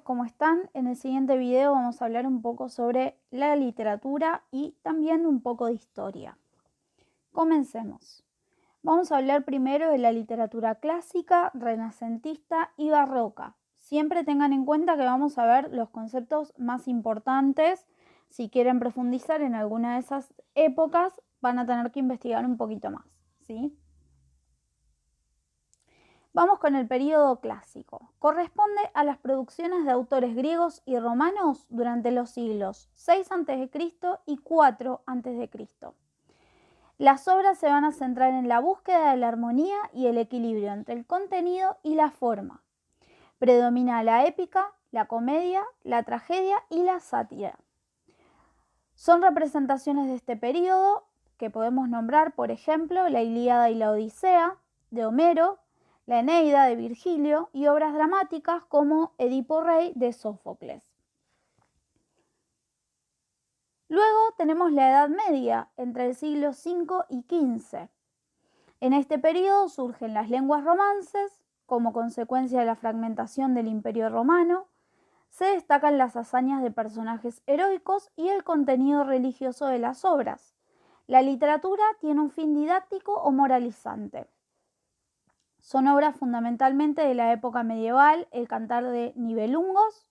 ¿cómo están? En el siguiente video vamos a hablar un poco sobre la literatura y también un poco de historia. Comencemos. Vamos a hablar primero de la literatura clásica, renacentista y barroca. Siempre tengan en cuenta que vamos a ver los conceptos más importantes. Si quieren profundizar en alguna de esas épocas, van a tener que investigar un poquito más, ¿sí? Vamos con el período clásico. Corresponde a las producciones de autores griegos y romanos durante los siglos 6 a.C. y 4 a.C. Las obras se van a centrar en la búsqueda de la armonía y el equilibrio entre el contenido y la forma. Predomina la épica, la comedia, la tragedia y la sátira. Son representaciones de este período que podemos nombrar, por ejemplo, la Ilíada y la Odisea de Homero, la Eneida de Virgilio y obras dramáticas como Edipo Rey de Sófocles. Luego tenemos la Edad Media, entre el siglo V y XV. En este periodo surgen las lenguas romances, como consecuencia de la fragmentación del Imperio Romano. Se destacan las hazañas de personajes heroicos y el contenido religioso de las obras. La literatura tiene un fin didáctico o moralizante. Son obras fundamentalmente de la época medieval, el Cantar de Nibelungos,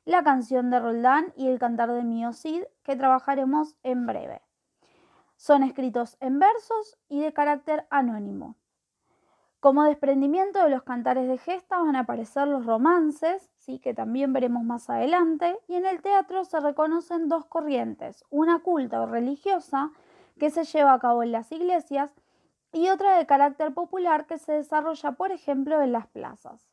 la Canción de Roldán y el Cantar de Mío Cid, que trabajaremos en breve. Son escritos en versos y de carácter anónimo. Como desprendimiento de los cantares de gesta van a aparecer los romances, ¿sí? Que también veremos más adelante, y en el teatro se reconocen dos corrientes, una culta o religiosa que se lleva a cabo en las iglesias y otra de carácter popular que se desarrolla, por ejemplo, en las plazas.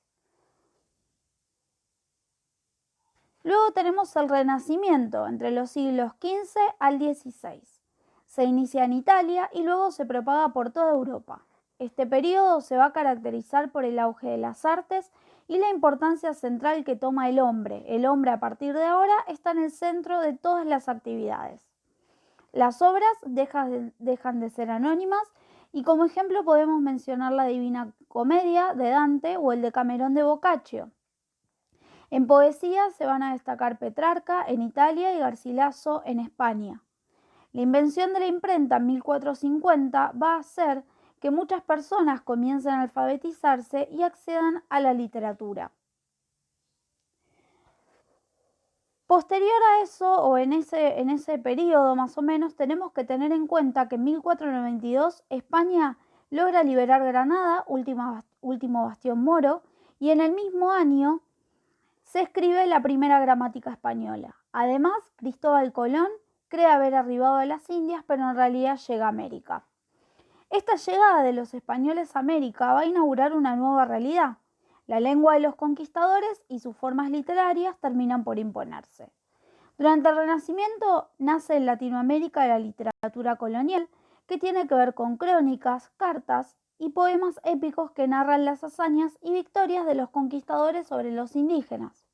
Luego tenemos el Renacimiento, entre los siglos XV al XVI. Se inicia en Italia y luego se propaga por toda Europa. Este periodo se va a caracterizar por el auge de las artes y la importancia central que toma el hombre. El hombre a partir de ahora está en el centro de todas las actividades. Las obras dejan de ser anónimas y como ejemplo podemos mencionar la Divina Comedia de Dante o el Decamerón de Boccaccio. En poesía se van a destacar Petrarca en Italia y Garcilaso en España. La invención de la imprenta en 1450 va a hacer que muchas personas comiencen a alfabetizarse y accedan a la literatura. Posterior a eso, o en ese periodo más o menos, tenemos que tener en cuenta que en 1492 España logra liberar Granada, último bastión moro, y en el mismo año se escribe la primera gramática española. Además, Cristóbal Colón cree haber arribado a las Indias, pero en realidad llega a América. Esta llegada de los españoles a América va a inaugurar una nueva realidad. La lengua de los conquistadores y sus formas literarias terminan por imponerse. Durante el Renacimiento nace en Latinoamérica la literatura colonial, que tiene que ver con crónicas, cartas y poemas épicos que narran las hazañas y victorias de los conquistadores sobre los indígenas.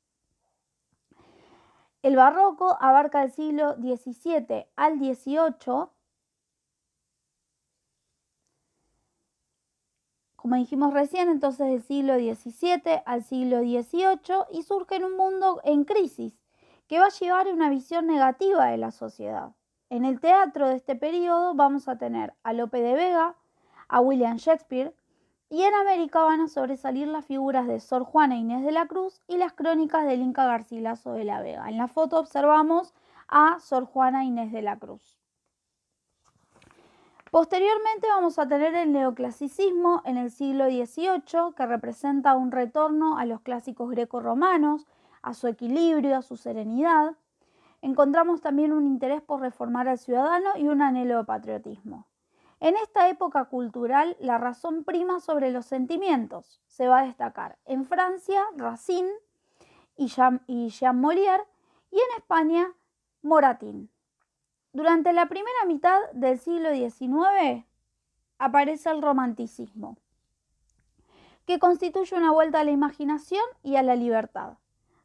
El barroco abarca el siglo XVII al XVIII. Como dijimos recién, entonces del siglo XVII al siglo XVIII y surge en un mundo en crisis que va a llevar a una visión negativa de la sociedad. En el teatro de este periodo vamos a tener a Lope de Vega, a William Shakespeare y en América van a sobresalir las figuras de Sor Juana Inés de la Cruz y las crónicas del Inca Garcilaso de la Vega. En la foto observamos a Sor Juana Inés de la Cruz. Posteriormente vamos a tener el neoclasicismo en el siglo XVIII, que representa un retorno a los clásicos greco-romanos, a su equilibrio, a su serenidad. Encontramos también un interés por reformar al ciudadano y un anhelo de patriotismo. En esta época cultural, la razón prima sobre los sentimientos. Se va a destacar en Francia, Racine y Jean Molière, y en España, Moratín. Durante la primera mitad del siglo XIX aparece el romanticismo, que constituye una vuelta a la imaginación y a la libertad.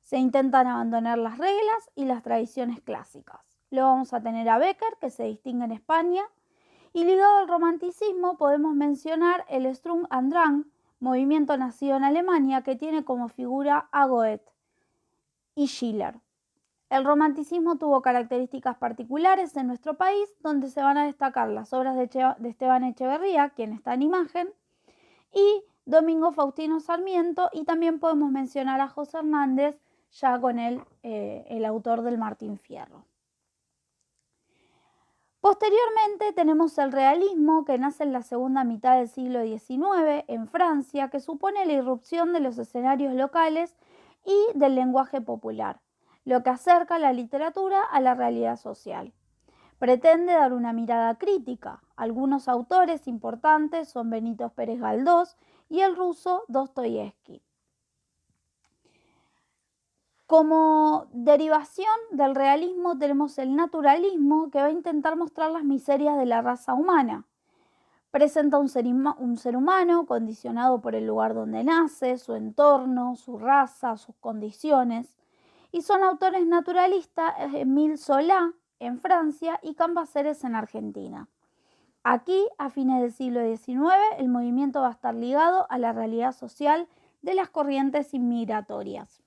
Se intentan abandonar las reglas y las tradiciones clásicas. Luego vamos a tener a Becker, que se distingue en España, y ligado al romanticismo podemos mencionar el Sturm und Drang, movimiento nacido en Alemania que tiene como figura a Goethe. y Schiller. El romanticismo tuvo características particulares en nuestro país, donde se van a destacar las obras de Esteban Echeverría, quien está en imagen, y Domingo Faustino Sarmiento, y también podemos mencionar a José Hernández, ya con el autor del Martín Fierro. Posteriormente tenemos el realismo, que nace en la segunda mitad del siglo XIX en Francia, que supone la irrupción de los escenarios locales y del lenguaje popular, lo que acerca la literatura a la realidad social. Pretende dar una mirada crítica. Algunos autores importantes son Benito Pérez Galdós y el ruso Dostoyevsky. Como derivación del realismo tenemos el naturalismo, que va a intentar mostrar las miserias de la raza humana. Presenta un ser humano condicionado por el lugar donde nace, su entorno, su raza, sus condiciones. Y son autores naturalistas Émile Zola en Francia y Cambaceres en Argentina. Aquí, a fines del siglo XIX, el movimiento va a estar ligado a la realidad social de las corrientes inmigratorias.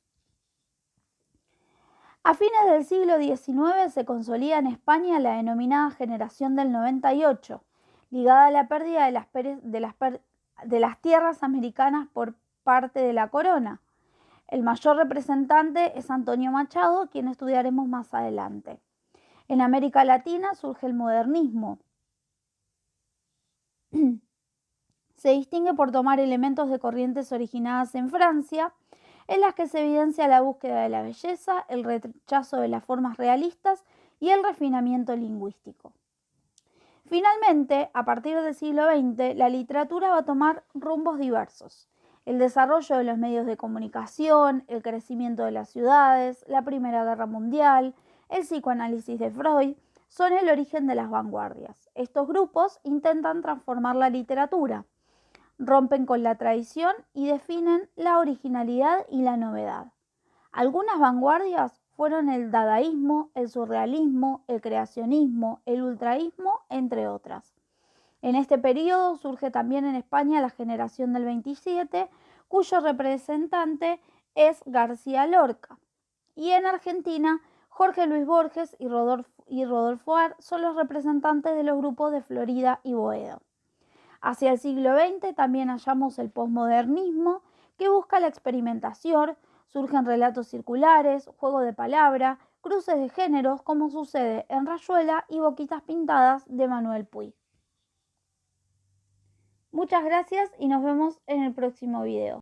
A fines del siglo XIX se consolida en España la denominada generación del 98, ligada a la pérdida de las tierras americanas por parte de la corona. El mayor representante es Antonio Machado, quien estudiaremos más adelante. En América Latina surge el modernismo. Se distingue por tomar elementos de corrientes originadas en Francia, en las que se evidencia la búsqueda de la belleza, el rechazo de las formas realistas y el refinamiento lingüístico. Finalmente, a partir del siglo XX, la literatura va a tomar rumbos diversos. El desarrollo de los medios de comunicación, el crecimiento de las ciudades, la Primera Guerra Mundial, el psicoanálisis de Freud, son el origen de las vanguardias. Estos grupos intentan transformar la literatura, rompen con la tradición y definen la originalidad y la novedad. Algunas vanguardias fueron el dadaísmo, el surrealismo, el creacionismo, el ultraísmo, entre otras. En este periodo surge también en España la generación del 27, cuyo representante es García Lorca. Y en Argentina, Jorge Luis Borges y Rodolfo Ar son los representantes de los grupos de Florida y Boedo. Hacia el siglo XX también hallamos el posmodernismo, que busca la experimentación. Surgen relatos circulares, juego de palabra, cruces de géneros, como sucede en Rayuela y Boquitas Pintadas de Manuel Puig. Muchas gracias y nos vemos en el próximo video.